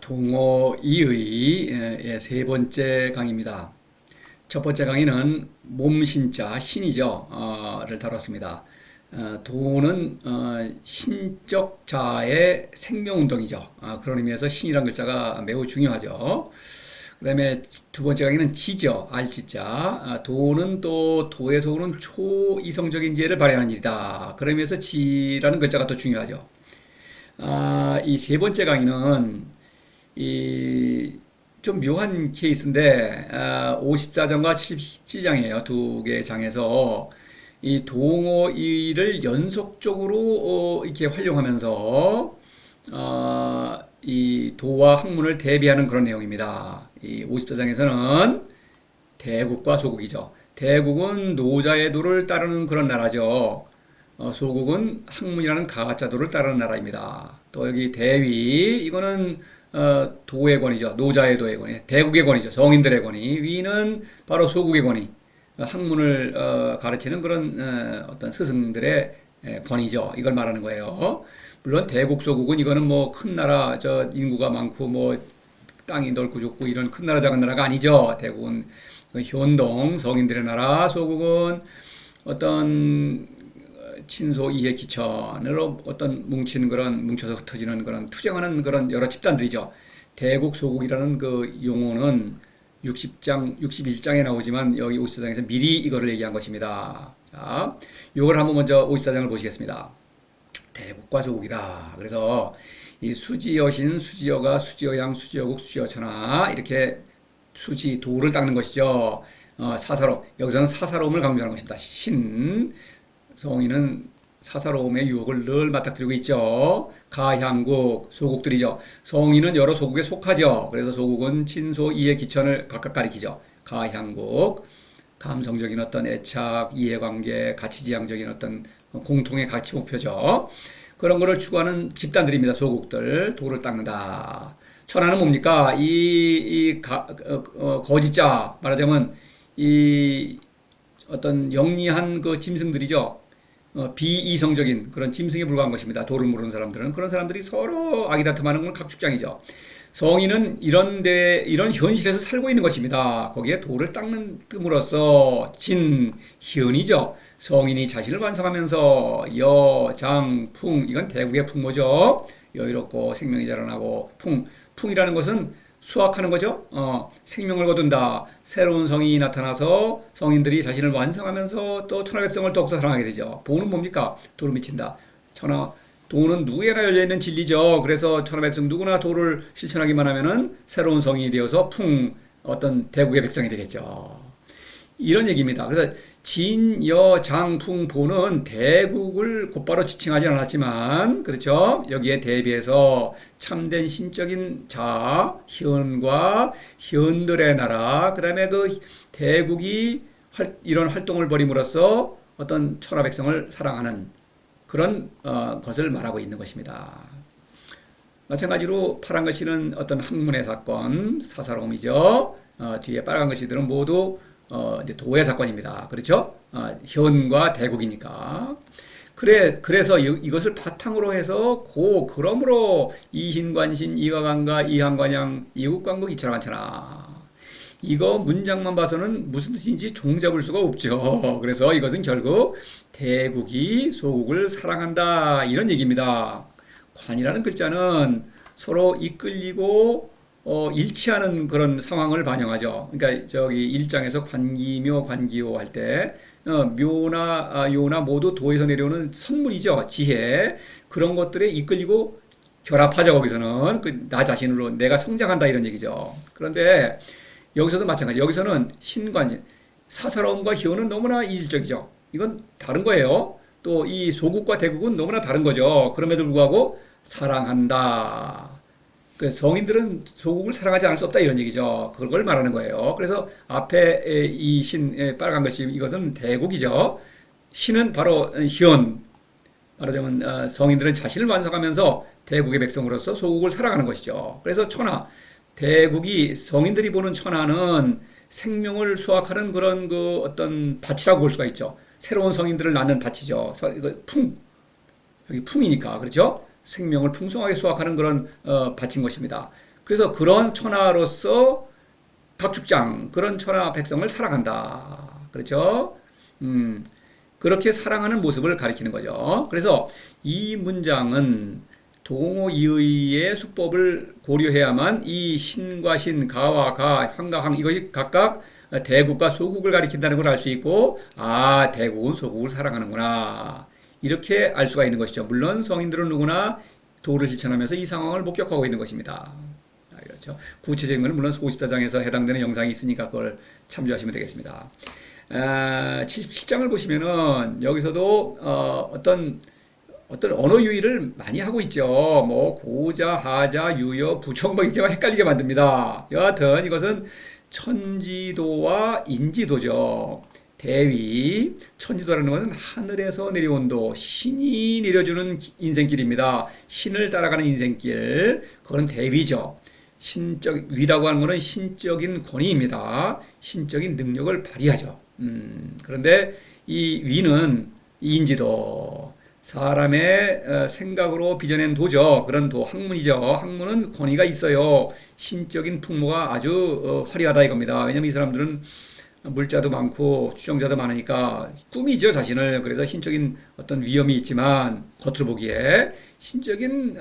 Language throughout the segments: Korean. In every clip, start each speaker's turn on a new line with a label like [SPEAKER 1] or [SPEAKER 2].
[SPEAKER 1] 동어 이의 세 번째 강의입니다. 첫 번째 강의는 몸신자 신이죠.를 다뤘습니다. 도는 신적 자의 생명운동이죠. 그런 의미에서 신이란 글자가 매우 중요하죠. 그 다음에 두 번째 강의는 지죠. 알지자. 도는 또 도에서 오는 초이성적인 지혜를 발휘하는 일이다. 그런 의미에서 지라는 글자가 또 중요하죠. 이 세 번째 강의는 좀 묘한 케이스인데 54장과 77장이에요. 두 개의 장에서 이 동어의를 연속적으로 이렇게 활용하면서 이 도와 학문을 대비하는 그런 내용입니다. 이 54장에서는 대국과 소국이죠. 대국은 노자의 도를 따르는 그런 나라죠. 소국은 학문이라는 가짜도를 따르는 나라입니다. 또 여기 대위 이거는 도의 권위죠. 노자의 도의 권위, 대국의 권위죠. 성인들의 권위. 위는 바로 소국의 권위. 학문을 가르치는 그런 어떤 스승들의 권위죠. 이걸 말하는 거예요. 물론 대국 소국은 이거는 뭐 큰 나라, 저 인구가 많고 뭐 땅이 넓고 좁고 이런 큰 나라 작은 나라가 아니죠. 대국은 현동 성인들의 나라, 소국은 어떤 친소 이해 기천으로 어떤 뭉쳐서 흩어지는 그런 투쟁하는 그런 여러 집단들이죠. 대국 소국이라는 그 용어는 61장에 나오지만 여기 54장에서 미리 이거를 얘기한 것입니다. 자, 요걸 한번 먼저 54장을 보시겠습니다. 대국과 소국이다. 그래서 이 수지여신, 수지여가, 수지여양, 수지여국, 수지여천하 이렇게 수지 도를 닦는 것이죠. 사사로움. 여기서는 사사로움을 강조하는 것입니다. 신 성인은 사사로움의 유혹을 늘 맞닥뜨리고 있죠. 가향국, 소국들이죠. 성인은 여러 소국에 속하죠. 그래서 소국은 친소, 이해, 기천을 각각 가리키죠. 가향국, 감성적인 어떤 애착, 이해관계, 가치지향적인 어떤 공통의 가치 목표죠. 그런 거를 추구하는 집단들입니다. 소국들, 도를 닦는다. 천하는 뭡니까? 거짓자, 말하자면 이 어떤 영리한 그 짐승들이죠. 비이성적인 그런 짐승에 불과한 것입니다. 도를 모르는 사람들은. 그런 사람들이 서로 아기다툼하는 건 각축장이죠. 성인은 이런 현실에서 살고 있는 것입니다. 거기에 도를 닦는 뜸으로써 진현이죠. 성인이 자신을 완성하면서 여, 장, 풍, 이건 대국의 풍모죠. 여유롭고 생명이 자라나고 풍이라는 것은 수확하는 거죠. 생명을 거둔다. 새로운 성인이 나타나서 성인들이 자신을 완성하면서 또 천하백성을 더욱더 사랑하게 되죠. 보는 뭡니까? 도를 미친다. 도는 누구에나 열려있는 진리죠. 그래서 천하백성 누구나 도를 실천하기만 하면은 새로운 성인이 되어서 어떤 대국의 백성이 되겠죠. 이런 얘기입니다. 그래서 진, 여, 장, 풍, 보는 대국을 곧바로 지칭하지 않았지만, 그렇죠? 여기에 대비해서 참된 신적인 자, 현과 현들의 나라, 그 다음에 그 대국이 이런 활동을 벌임으로써 어떤 천하 백성을 사랑하는 그런 것을 말하고 있는 것입니다. 마찬가지로 파란 글씨는 어떤 학문의 사건, 사사로움이죠. 뒤에 빨간 글씨들은 모두 이제 도의 사건입니다. 그렇죠? 현과 대국이니까. 그래서 이것을 바탕으로 해서 그러므로 이신관신, 이가관가, 이항관양, 이국관국, 이철관천하. 이거 문장만 봐서는 무슨 뜻인지 종잡을 수가 없죠. 그래서 이것은 결국 대국이 소국을 사랑한다. 이런 얘기입니다. 관이라는 글자는 서로 이끌리고 일치하는 그런 상황을 반영하죠. 그러니까 저기 1장에서 관기묘, 관기호 할 때 묘나 요나 모두 도에서 내려오는 선물이죠. 지혜. 그런 것들에 이끌리고 결합하죠. 거기서는 나 자신으로 내가 성장한다 이런 얘기죠. 그런데 여기서도 마찬가지. 여기서는 신관, 사사로움과 현은 너무나 이질적이죠. 이건 다른 거예요. 또 이 소국과 대국은 너무나 다른 거죠. 그럼에도 불구하고 사랑한다. 그 성인들은 소국을 사랑하지 않을 수 없다 이런 얘기죠. 그걸 말하는 거예요. 그래서 앞에 이 빨간 글씨 이것은 대국이죠. 신은 바로 현. 말하자면 성인들은 자신을 완성하면서 대국의 백성으로서 소국을 살아가는 것이죠. 그래서 대국이 성인들이 보는 천하는 생명을 수확하는 그런 그 어떤 밭이라고 볼 수가 있죠. 새로운 성인들을 낳는 밭이죠. 여기 풍이니까 그렇죠. 생명을 풍성하게 수확하는 그런 밭인 것입니다. 그래서 그런 천하로서 박죽장 그런 천하 백성을 사랑한다. 그렇죠? 음, 그렇게 사랑하는 모습을 가리키는 거죠. 그래서 이 문장은 동호이의의 수법을 고려해야만 이 신과 신, 가와 가, 황과 황 이것이 각각 대국과 소국을 가리킨다는 걸 알 수 있고 아 대국은 소국을 사랑하는구나 이렇게 알 수가 있는 것이죠. 물론 성인들은 누구나 도를 실천하면서 이 상황을 목격하고 있는 것입니다. 그렇죠. 구체적인 것은 물론 54장에서 해당되는 영상이 있으니까 그걸 참조하시면 되겠습니다. 77장을 보시면은 여기서도 어떤 언어 유희를 많이 하고 있죠. 뭐 고자, 하자, 유여, 부청 뭐 이렇게 헷갈리게 만듭니다. 여하튼 이것은 천지도와 인지도죠. 대위, 천지도라는 것은 하늘에서 내려온 도, 신이 내려주는 인생길입니다. 신을 따라가는 인생길, 그건 대위죠. 신적 위라고 하는 것은 신적인 권위입니다. 신적인 능력을 발휘하죠. 그런데 이 위는 인지도, 사람의 생각으로 빚어낸 도죠. 그런 도, 학문이죠. 학문은 권위가 있어요. 신적인 풍모가 아주 화려하다 이겁니다. 왜냐하면 이 사람들은 물자도 많고 추종자도 많으니까 꾸미죠 자신을. 그래서 신적인 어떤 위험이 있지만 겉으로 보기에 신적인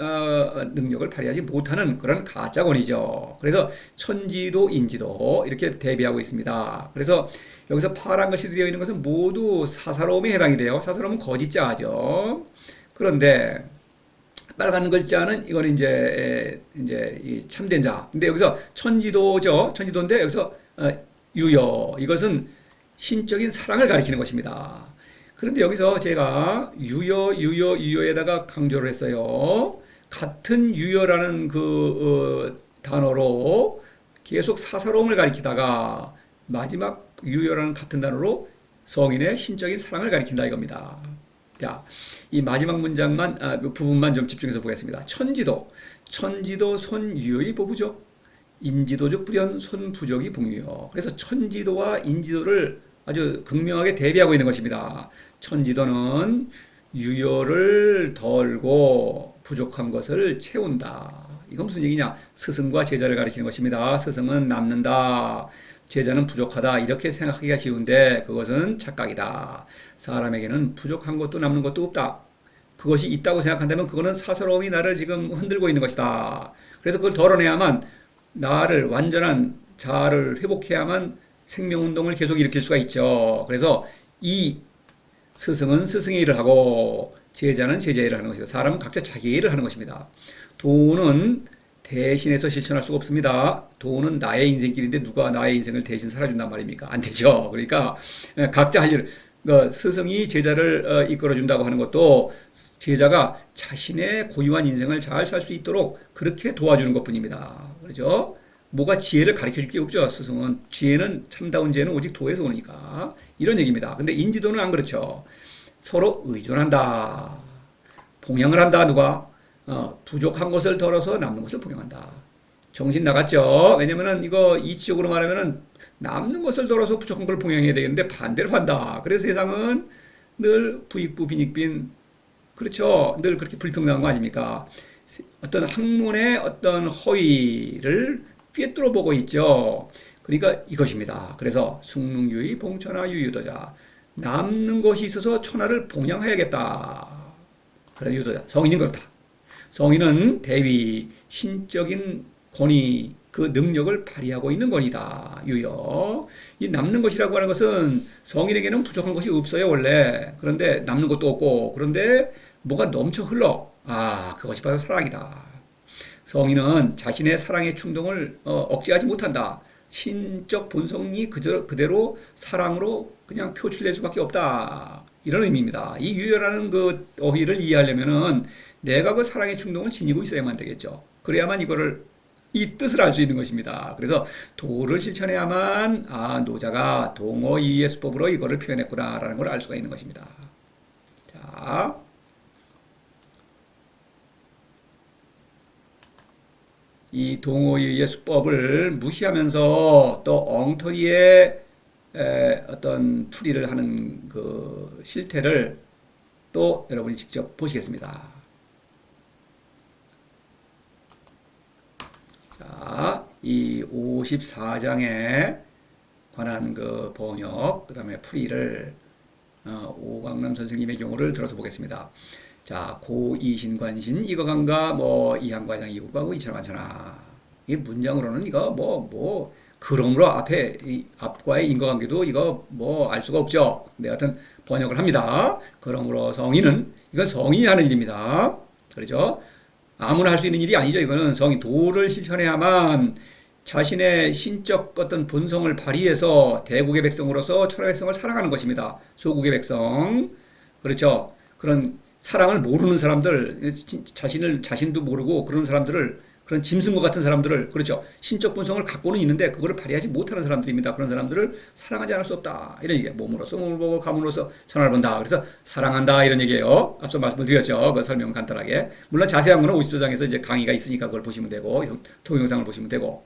[SPEAKER 1] 능력을 발휘하지 못하는 그런 가짜권이죠. 그래서 천지도 인지도 이렇게 대비하고 있습니다. 그래서 여기서 파란 글씨 되어 있는 것은 모두 사사로움에 해당이 돼요. 사사로움은 거짓자죠. 그런데 빨간 글자는 이거는 이제 이 참된 자. 근데 여기서 천지도죠. 천지도인데 여기서 유여 이것은 신적인 사랑을 가리키는 것입니다. 그런데 여기서 제가 유여에다가 강조를 했어요. 같은 유여라는 그 단어로 계속 사사로움을 가리키다가 마지막 유여라는 같은 단어로 성인의 신적인 사랑을 가리킨다 이겁니다. 자, 이 마지막 문장만 부분만 좀 집중해서 보겠습니다. 천지도 손유의 보부죠. 인지도적 불연 손부족이 복유요. 그래서 천지도와 인지도를 아주 극명하게 대비하고 있는 것입니다. 천지도는 유효를 덜고 부족한 것을 채운다. 이건 무슨 얘기냐? 스승과 제자를 가리키는 것입니다. 스승은 남는다. 제자는 부족하다. 이렇게 생각하기가 쉬운데 그것은 착각이다. 사람에게는 부족한 것도 남는 것도 없다. 그것이 있다고 생각한다면 그거는 사사로움이 나를 지금 흔들고 있는 것이다. 그래서 그걸 덜어내야만 나를 완전한 자아를 회복해야만 생명운동을 계속 일으킬 수가 있죠. 그래서 이 스승은 스승의 일을 하고 제자는 제자의 일을 하는 것이다. 사람은 각자 자기의 일을 하는 것입니다. 도는 대신해서 실천할 수가 없습니다. 도는 나의 인생길인데 누가 나의 인생을 대신 살아준단 말입니까? 안 되죠. 그러니까 각자 할 일을 스승이 제자를 이끌어준다고 하는 것도 제자가 자신의 고유한 인생을 잘 살 수 있도록 그렇게 도와주는 것뿐입니다. 그렇죠? 뭐가 지혜를 가르쳐 줄 게 없죠. 스승은 지혜는 참다운 지혜는 오직 도에서 오니까 이런 얘기입니다. 근데 인지도는 안 그렇죠. 서로 의존한다. 봉양을 한다. 누가 부족한 것을 덜어서 남는 것을 봉양한다. 정신 나갔죠. 왜냐면은 이거 이치적으로 말하면은 남는 것을 덜어서 부족한 걸 봉양해야 되겠는데 반대로 한다. 그래서 세상은 늘 부익부 빈익빈 그렇죠. 늘 그렇게 불평등한 거 아닙니까? 어떤 학문의 어떤 허위를 꿰뚫어 보고 있죠. 그러니까 이것입니다. 그래서 숭능유의 봉천하 유유도자 남는 것이 있어서 천하를 봉양해야겠다. 그래 유도자 성인인 그렇다. 성인은 대위 신적인 권위 그 능력을 발휘하고 있는 권이다. 유여. 이 남는 것이라고 하는 것은 성인에게는 부족한 것이 없어요 원래. 그런데 남는 것도 없고 그런데 뭐가 넘쳐 흘러. 그것이 바로 사랑이다. 성인은 자신의 사랑의 충동을 억제하지 못한다. 신적 본성이 그대로 사랑으로 그냥 표출될 수밖에 없다. 이런 의미입니다. 이 유여라는 그 어휘를 이해하려면은 내가 그 사랑의 충동을 지니고 있어야만 되겠죠. 그래야만 이 뜻을 알 수 있는 것입니다. 그래서 도를 실천해야만 노자가 동어이의 수법으로 이거를 표현했구나라는 걸 알 수가 있는 것입니다. 자, 이 동어이의 수법을 무시하면서 또 엉터리의 어떤 풀이를 하는 그 실태를 또 여러분이 직접 보시겠습니다. 자, 자, 이 54장에 관한 그 번역, 그 다음에 풀이를 오광남 선생님의 경우를 들어서 보겠습니다. 자, 고이신관신 이거간가 뭐 이항과장 이국과고 이천관천하. 이 문장으로는 이거 그러므로 앞에 이 앞과의 인과관계도 이거 뭐 알 수가 없죠. 근데 하여튼 번역을 합니다. 그러므로 성인은 이건 성인이 하는 일입니다. 그렇죠? 아무나 할 수 있는 일이 아니죠. 이거는 성인 도를 실천해야만 자신의 신적 어떤 본성을 발휘해서 대국의 백성으로서 천하 백성을 사랑하는 것입니다. 소국의 백성. 그렇죠? 그런 사랑을 모르는 사람들, 자신도 모르고 그런 사람들을, 그런 짐승과 같은 사람들을, 그렇죠. 신적 본성을 갖고는 있는데 그거를 발휘하지 못하는 사람들입니다. 그런 사람들을 사랑하지 않을 수 없다. 이런 얘기예요. 몸으로서 몸을 보고 가문으로서 천하를 본다. 그래서 사랑한다. 이런 얘기예요. 앞서 말씀을 드렸죠. 그 설명 간단하게. 물론 자세한 거는 50도장에서 이제 강의가 있으니까 그걸 보시면 되고, 동영상을 보시면 되고.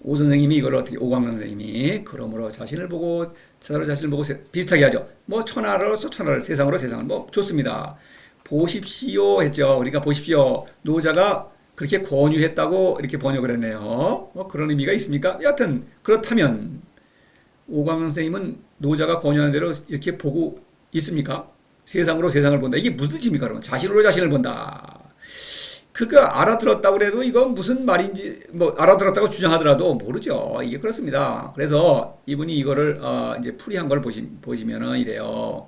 [SPEAKER 1] 오 선생님이 이걸 어떻게, 오광남 선생님이, 그러므로 자신을 보고, 서로 자신을 보고 비슷하게 하죠. 뭐, 천하로서 천하를, 세상으로 세상을, 뭐, 좋습니다. 보십시오 했죠. 그러니까 보십시오. 노자가 그렇게 권유했다고 이렇게 번역을 했네요. 뭐, 그런 의미가 있습니까? 여하튼, 그렇다면, 오광남 선생님은 노자가 권유하는 대로 이렇게 보고 있습니까? 세상으로 세상을 본다. 이게 무슨 뜻입니까? 그러면 자신으로 자신을 본다. 그거 알아들었다고 그래도 이건 무슨 말인지 뭐 알아들었다고 주장하더라도 모르죠. 이게 그렇습니다. 그래서 이분이 이거를 이제 풀이한 걸 보시면은 이래요.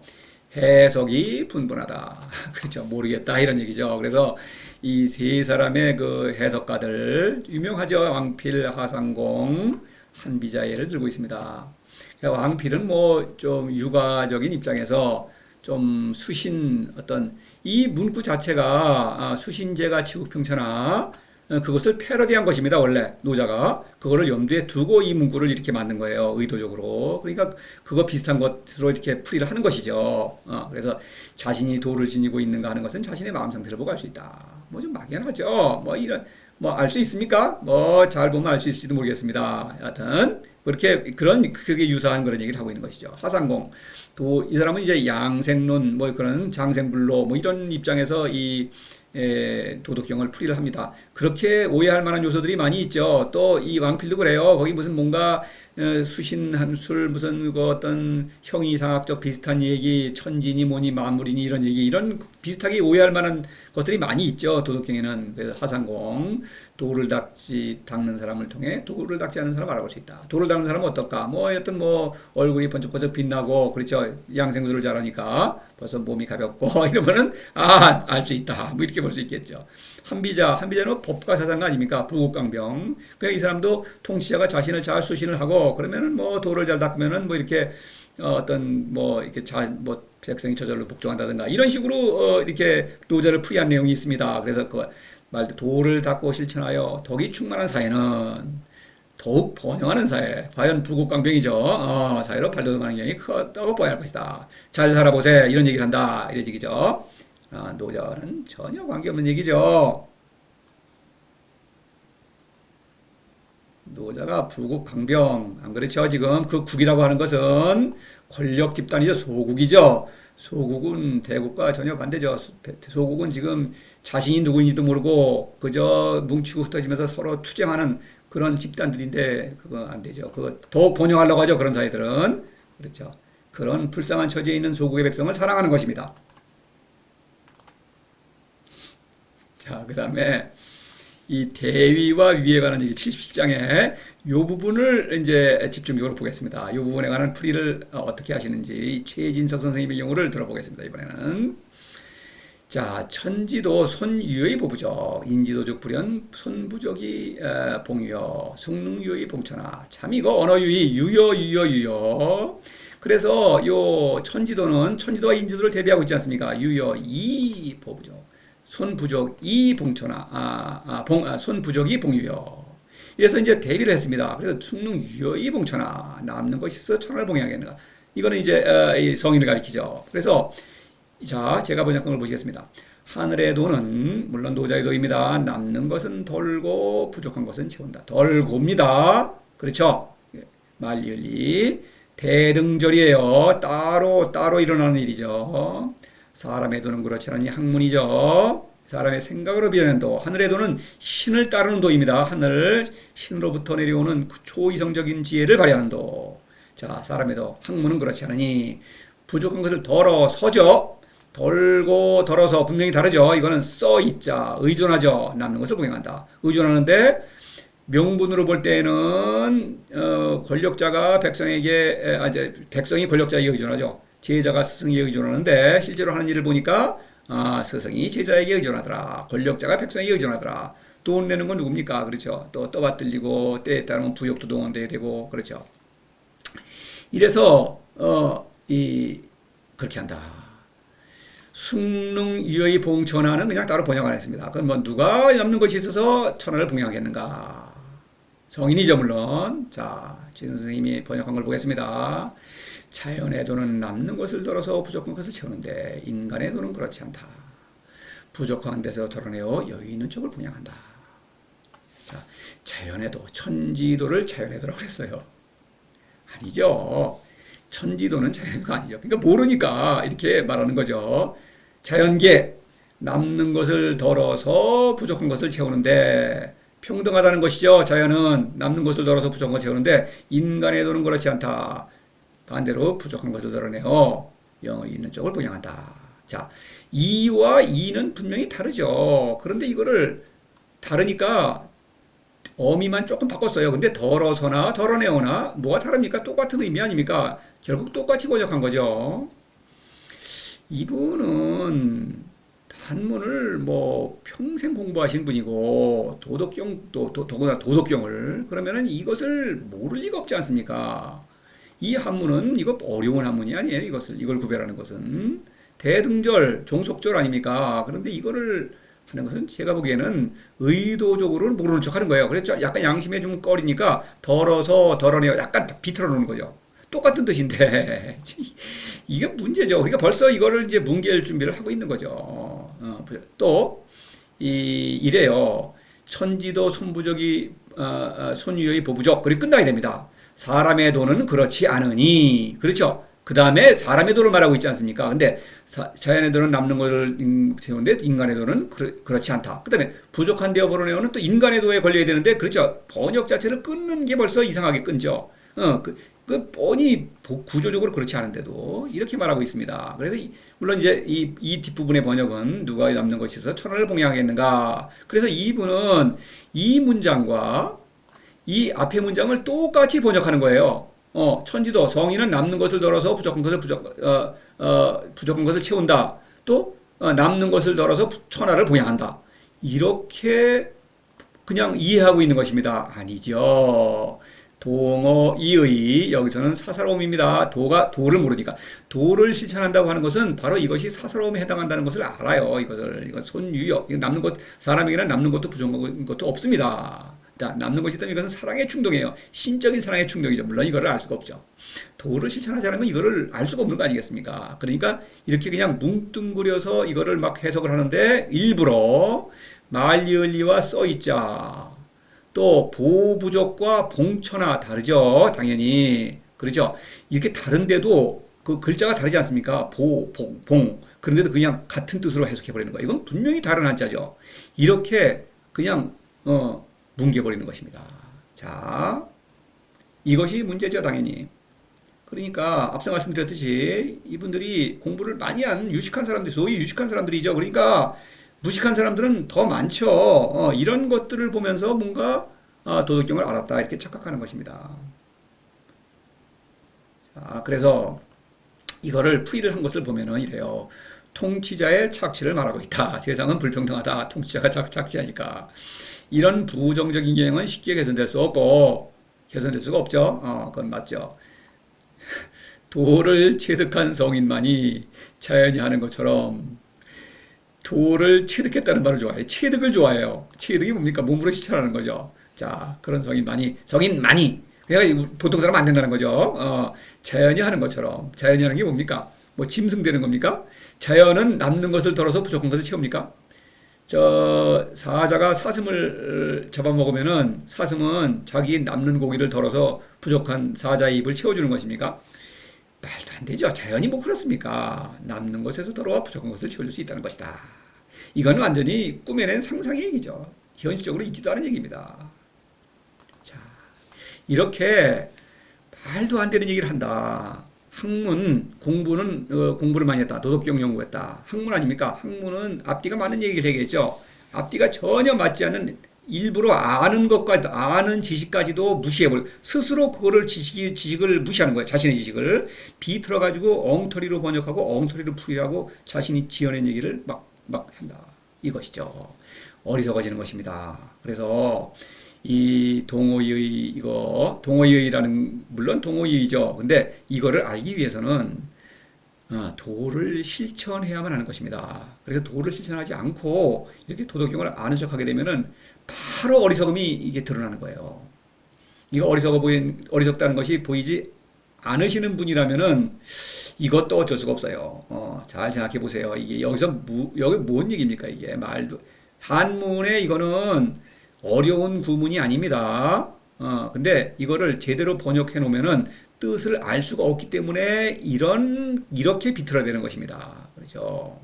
[SPEAKER 1] 해석이 분분하다. 그렇죠. 모르겠다 이런 얘기죠. 그래서 이 세 사람의 그 해석가들 유명하죠. 왕필, 하상공, 한비자예를 들고 있습니다. 왕필은 뭐 좀 육아적인 입장에서 좀 수신 어떤 이 문구 자체가 수신제가 지국평천하 그것을 패러디한 것입니다. 원래 노자가 그거를 염두에 두고 이 문구를 이렇게 만든 거예요. 의도적으로. 그러니까 그거 비슷한 것으로 이렇게 풀이를 하는 것이죠. 그래서 자신이 도를 지니고 있는가 하는 것은 자신의 마음 상태를 보고 알 수 있다. 뭐 좀 막연하죠. 뭐 이런 뭐 알 수 있습니까? 뭐 잘 보면 알 수 있을지도 모르겠습니다. 여하튼 그렇게 그렇게 유사한 그런 얘기를 하고 있는 것이죠. 하상공. 또 이 사람은 이제 양생론 뭐 그런 장생불로 뭐 이런 입장에서 이 도덕경을 풀이를 합니다. 그렇게 오해할 만한 요소들이 많이 있죠. 또 이 왕필도 그래요. 거기 무슨 뭔가 수신한술 무슨 그 어떤 형이상학적 비슷한 얘기 천지니 뭐니 만물이니 이런 얘기 이런 비슷하게 오해할 만한 것들이 많이 있죠. 도덕경에는. 그래서 하상공 도를 닦는 사람을 통해 도를 닦지 않는 사람을 알아볼 수 있다. 도를 닦는 사람은 어떨까? 뭐 어떤 뭐 얼굴이 번쩍번쩍 빛나고 그렇죠. 양생구들을 잘하니까 벌써 몸이 가볍고 이러면은 알 수 있다. 뭐 이렇게 볼 수 있겠죠. 한비자는 법과 사상가 아닙니까? 부국강병. 그러니까 이 사람도 통치자가 자신을 잘 수신을 하고 그러면은 뭐 도를 잘 닦으면은 뭐 이렇게 어떤 뭐 이렇게 뭐 백성이 저절로 복종한다든가 이런 식으로 이렇게 노자를 풀이한 내용이 있습니다. 그래서 그 말도 도를 닦고 실천하여 덕이 충만한 사회는 더욱 번영하는 사회. 과연 부국강병이죠. 사회로 발돋움하는 경향이 크다고 보아야 할 것이다. 잘 살아보세. 이런 얘기를 한다. 이런 얘기죠. 노자와는 전혀 관계없는 얘기죠. 노자가 부국강병. 안 그렇죠? 지금 그 국이라고 하는 것은 권력 집단이죠. 소국이죠. 소국은 대국과 전혀 반대죠. 소국은 지금 자신이 누구인지도 모르고 그저 뭉치고 흩어지면서 서로 투쟁하는 그런 집단들인데 그거 안 되죠. 그거 더 번영하려고 하죠. 그런 사회들은. 그렇죠. 그런 불쌍한 처지에 있는 소국의 백성을 사랑하는 것입니다. 자, 그 다음에 이 대위와 위에 관한 얘기 77장에 이 부분을 이제 집중적으로 보겠습니다. 이 부분에 관한 풀이를 어떻게 하시는지 최진석 선생님의 경우를 들어보겠습니다. 이번에는 자, 천지도 손유의 보부적, 인지도적 불연, 손부적이 봉유여, 숙능유의 봉천하. 참 이거 언어유의 유여. 그래서 요 천지도와 인지도를 대비하고 있지 않습니까? 유여 이 보부적, 손부적 이 봉천하. 손부적이 봉유여. 이래서 이제 대비를 했습니다. 그래서 숙능유의 봉천하. 남는 것이 있어 천하를 봉양하겠는가. 이거는 이제 이 성인을 가리키죠. 그래서 자, 제가 번역한 걸 보시겠습니다. 하늘의 도는 물론 노자의 도입니다. 남는 것은 덜고 부족한 것은 채운다. 덜고입니다. 그렇죠? 말리을리 대등절이에요. 따로 일어나는 일이죠. 사람의 도는 그렇지 않니 학문이죠. 사람의 생각으로 비하는 도, 하늘의 도는 신을 따르는 도입니다. 신으로부터 내려오는 초이성적인 지혜를 발휘하는 도. 자, 사람의 도, 학문은 그렇지 않으니 부족한 것을 덜어서죠. 덜고 덜어서 분명히 다르죠. 이거는 써있자, 의존하죠. 남는 것을 봉행한다. 의존하는데 명분으로 볼 때는 권력자가 백성에게 백성이 권력자에게 의존하죠. 제자가 스승에게 의존하는데 실제로 하는 일을 보니까 스승이 제자에게 의존하더라. 권력자가 백성에게 의존하더라. 돈 내는 건 누굽니까? 그렇죠. 또 떠받들리고 때에 따르면 부역도 동원돼야 되고 그렇죠. 이래서 그렇게 한다. 숭능유의 봉천하는 그냥 따로 번역 안 했습니다. 그럼 뭐 누가 남는 것이 있어서 천하를 봉양하겠는가? 성인이죠 물론. 자, 최준 선생님이 번역한 걸 보겠습니다. 자연의 도는 남는 것을 덜어서 부족한 것을 채우는데 인간의 도는 그렇지 않다. 부족한 데서 덜어내어 여유 있는 쪽을 봉양한다. 자, 자연의 도, 천지도를 자연의 도라고 했어요. 아니죠. 천지도는 자연의 도가 아니죠. 그러니까 모르니까 이렇게 말하는 거죠. 자연계, 남는 것을 덜어서 부족한 것을 채우는데 평등하다는 것이죠. 자연은 남는 것을 덜어서 부족한 것을 채우는데 인간의 도는 그렇지 않다. 반대로 부족한 것을 덜어내어 영의 있는 쪽을 봉양한다. 자, 이와 이는 분명히 다르죠. 그런데 이거를 다르니까 어미만 조금 바꿨어요. 근데 덜어서나 덜어내거나 뭐가 다릅니까? 똑같은 의미 아닙니까? 결국 똑같이 번역한 거죠. 이분은 한문을 뭐 평생 공부하신 분이고 더구나 도덕경을 그러면은 이것을 모를 리가 없지 않습니까? 이 한문은 이거 어려운 한문이 아니에요. 이걸 구별하는 것은 대등절, 종속절 아닙니까? 그런데 이거를 하는 것은 제가 보기에는 의도적으로 모르는 척 하는 거예요. 그래서 약간 양심에 좀 꺼리니까 덜어서 덜어내어 약간 비틀어 놓는 거죠. 똑같은 뜻인데 이게 문제죠. 그러니까 벌써 이거를 이제 뭉갤 준비를 하고 있는 거죠. 또 이래요. 천지도 손부족이 손유의 보부족 그리고 끝나야 됩니다. 사람의 도는 그렇지 않으니 그렇죠. 그 다음에 사람의 도를 말하고 있지 않습니까? 근데 자연의 도는 남는 것을 세우는데 인간의 도는 그렇지 않다. 그 다음에 부족한 데어 벌어내오는 또 인간의 도에 걸려야 되는데 그렇죠. 번역 자체를 끊는 게 벌써 이상하게 끊죠. 뻔히 구조적으로 그렇지 않은데도 이렇게 말하고 있습니다. 그래서 물론 이제 이 뒷부분의 번역은 누가 남는 것이 있어 천하를 봉양하겠는가. 그래서 이분은 이 문장과 이 앞의 문장을 똑같이 번역하는 거예요. 천지도 성인은 남는 것을 덜어서 부족한 것을 채운다. 또 남는 것을 덜어서 천하를 봉양한다. 이렇게 그냥 이해하고 있는 것입니다. 아니죠. 동어 이의 여기서는 사사로움입니다. 도를 모르니까 도를 실천한다고 하는 것은 바로 이것이 사사로움에 해당한다는 것을 알아요. 이건 손유역 남는 것 사람에게는 남는 것도 부족한 것도 없습니다. 남는 것이 있다면 이것은 사랑의 충동이에요. 신적인 사랑의 충동이죠. 물론 이거를 알 수가 없죠. 도를 실천하지 않으면 이거를 알 수가 없는 거 아니겠습니까? 그러니까 이렇게 그냥 뭉뚱그려서 이거를 막 해석을 하는데 일부러 말리을리와 써있자 또 보부족과 봉천하 다르죠. 당연히 그렇죠. 이렇게 다른데도 그 글자가 다르지 않습니까? 봉 그런데도 그냥 같은 뜻으로 해석해 버리는 거예요. 이건 분명히 다른 한자죠. 이렇게 그냥 뭉개버리는 것입니다. 자, 이것이 문제죠, 당연히. 그러니까 앞서 말씀드렸듯이 이분들이 공부를 많이 한 유식한 사람들, 소위 유식한 사람들이죠. 그러니까 무식한 사람들은 더 많죠. 이런 것들을 보면서 뭔가 도덕경을 알았다 이렇게 착각하는 것입니다. 자, 그래서 이거를 풀이를 한 것을 보면은 이래요. 통치자의 착취를 말하고 있다. 세상은 불평등하다. 통치자가 착취하니까. 이런 부정적인 경향은 쉽게 개선될 수 없고 개선될 수가 없죠. 그건 맞죠. 도를 체득한 성인만이 자연히 하는 것처럼 도를 체득했다는 말을 좋아해요. 체득을 좋아해요. 체득이 뭡니까? 몸으로 실천하는 거죠. 자, 그런 성인만이 그러니까 보통 사람 안 된다는 거죠. 자연이 하는 것처럼 자연이 하는 게 뭡니까? 뭐 짐승되는 겁니까? 자연은 남는 것을 덜어서 부족한 것을 채웁니까? 사자가 사슴을 잡아먹으면은 사슴은 자기 남는 고기를 덜어서 부족한 사자의 입을 채워주는 것입니까? 말도 안 되죠. 자연이 뭐 그렇습니까? 남는 것에서 덜어와 부족한 것을 채워줄 수 있다는 것이다. 이건 완전히 꿈에낸 상상의 얘기죠. 현실적으로 있지도 않은 얘기입니다. 자, 이렇게 말도 안 되는 얘기를 한다. 학문, 공부는, 공부를 많이 했다. 도덕경 연구했다. 학문 아닙니까? 학문은 앞뒤가 맞는 얘기를 되겠죠. 앞뒤가 전혀 맞지 않는 일부러 아는 것까지, 아는 지식까지도 무시해버리고, 스스로 그거를 지식을 무시하는 거예요. 자신의 지식을. 비틀어가지고 엉터리로 번역하고 엉터리로 풀이하고 자신이 지어낸 얘기를 막 한다. 이것이죠. 어리석어지는 것입니다. 그래서 이 동호의라는, 물론 동호의죠. 근데 이거를 알기 위해서는 도를 실천해야만 하는 것입니다. 그래서 도를 실천하지 않고 이렇게 도덕경을 아는 척하게 되면은 바로 어리석음이 이게 드러나는 거예요. 이거 어리석다는 것이 보이지 않으시는 분이라면은 이것도 어쩔 수가 없어요. 잘 생각해 보세요. 이게 여기 뭔 얘기입니까? 이게 말도, 한문에 이거는 어려운 구문이 아닙니다. 근데 이거를 제대로 번역해 놓으면은 뜻을 알 수가 없기 때문에 이렇게 비틀어야 되는 것입니다. 그렇죠?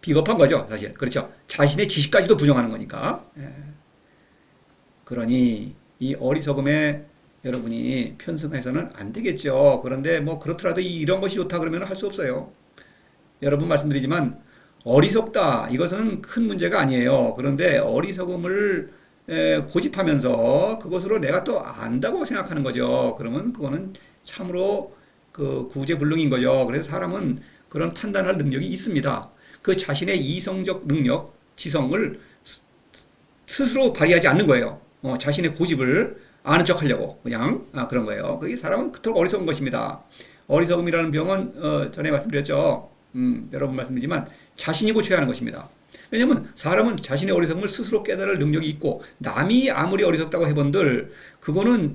[SPEAKER 1] 비겁한 거죠, 사실. 그렇죠? 자신의 지식까지도 부정하는 거니까. 예. 그러니 이 어리석음에 여러분이 편승해서는 안 되겠죠. 그런데 뭐 그렇더라도 이런 것이 좋다 그러면 할 수 없어요. 여러분 말씀드리지만 어리석다 이것은 큰 문제가 아니에요. 그런데 어리석음을 고집하면서 그것으로 내가 또 안다고 생각하는 거죠. 그러면 그거는 참으로 그 구제불능인 거죠. 그래서 사람은 그런 판단할 능력이 있습니다. 그 자신의 이성적 능력, 지성을 스스로 발휘하지 않는 거예요. 자신의 고집을 아는 척 하려고 그냥 그런 거예요. 그게 사람은 그토록 어리석은 것입니다. 어리석음이라는 병은 전에 말씀드렸죠. 여러 번 말씀드리지만 자신이 고쳐야 하는 것입니다. 왜냐하면 사람은 자신의 어리석음을 스스로 깨달을 능력이 있고 남이 아무리 어리석다고 해본들 그거는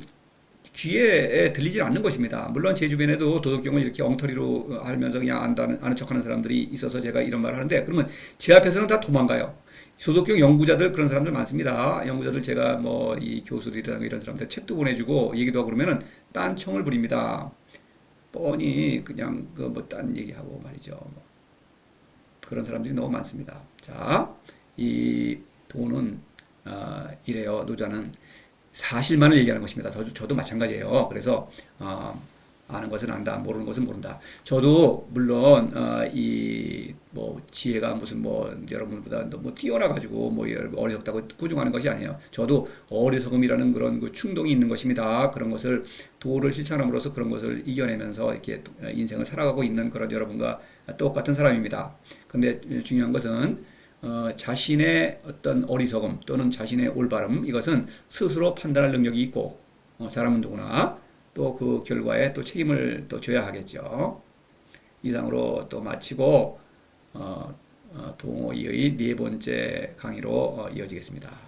[SPEAKER 1] 귀에 들리질 않는 것입니다. 물론 제 주변에도 도덕경을 이렇게 엉터리로 알면서 그냥 아는 척하는 사람들이 있어서 제가 이런 말을 하는데 그러면 제 앞에서는 다 도망가요. 도덕경 연구자들 그런 사람들 많습니다. 연구자들 제가 뭐 이 교수들이랑 이런 사람들 책도 보내주고 얘기도 하고 그러면은 딴청을 부립니다. 뻔히 그냥 그 뭐 딴 얘기하고 말이죠. 그런 사람들이 너무 많습니다. 자, 이 도는 이래요. 노자는 사실만을 얘기하는 것입니다. 저도 마찬가지예요. 그래서 아는 것은 안다, 모르는 것은 모른다. 저도 물론 이 뭐 지혜가 무슨 뭐 여러분보다 뭐 뛰어나가지고 뭐 어리석다고 꾸중하는 것이 아니에요. 저도 어리석음이라는 그런 그 충동이 있는 것입니다. 그런 것을 도를 실천함으로써 그런 것을 이겨내면서 이렇게 인생을 살아가고 있는 그런 여러분과 똑같은 사람입니다. 근데 중요한 것은 자신의 어떤 어리석음 또는 자신의 올바름 이것은 스스로 판단할 능력이 있고 사람은 누구나 또 그 결과에 또 책임을 또 져야 하겠죠. 이상으로 또 마치고 동호의의 네 번째 강의로 이어지겠습니다.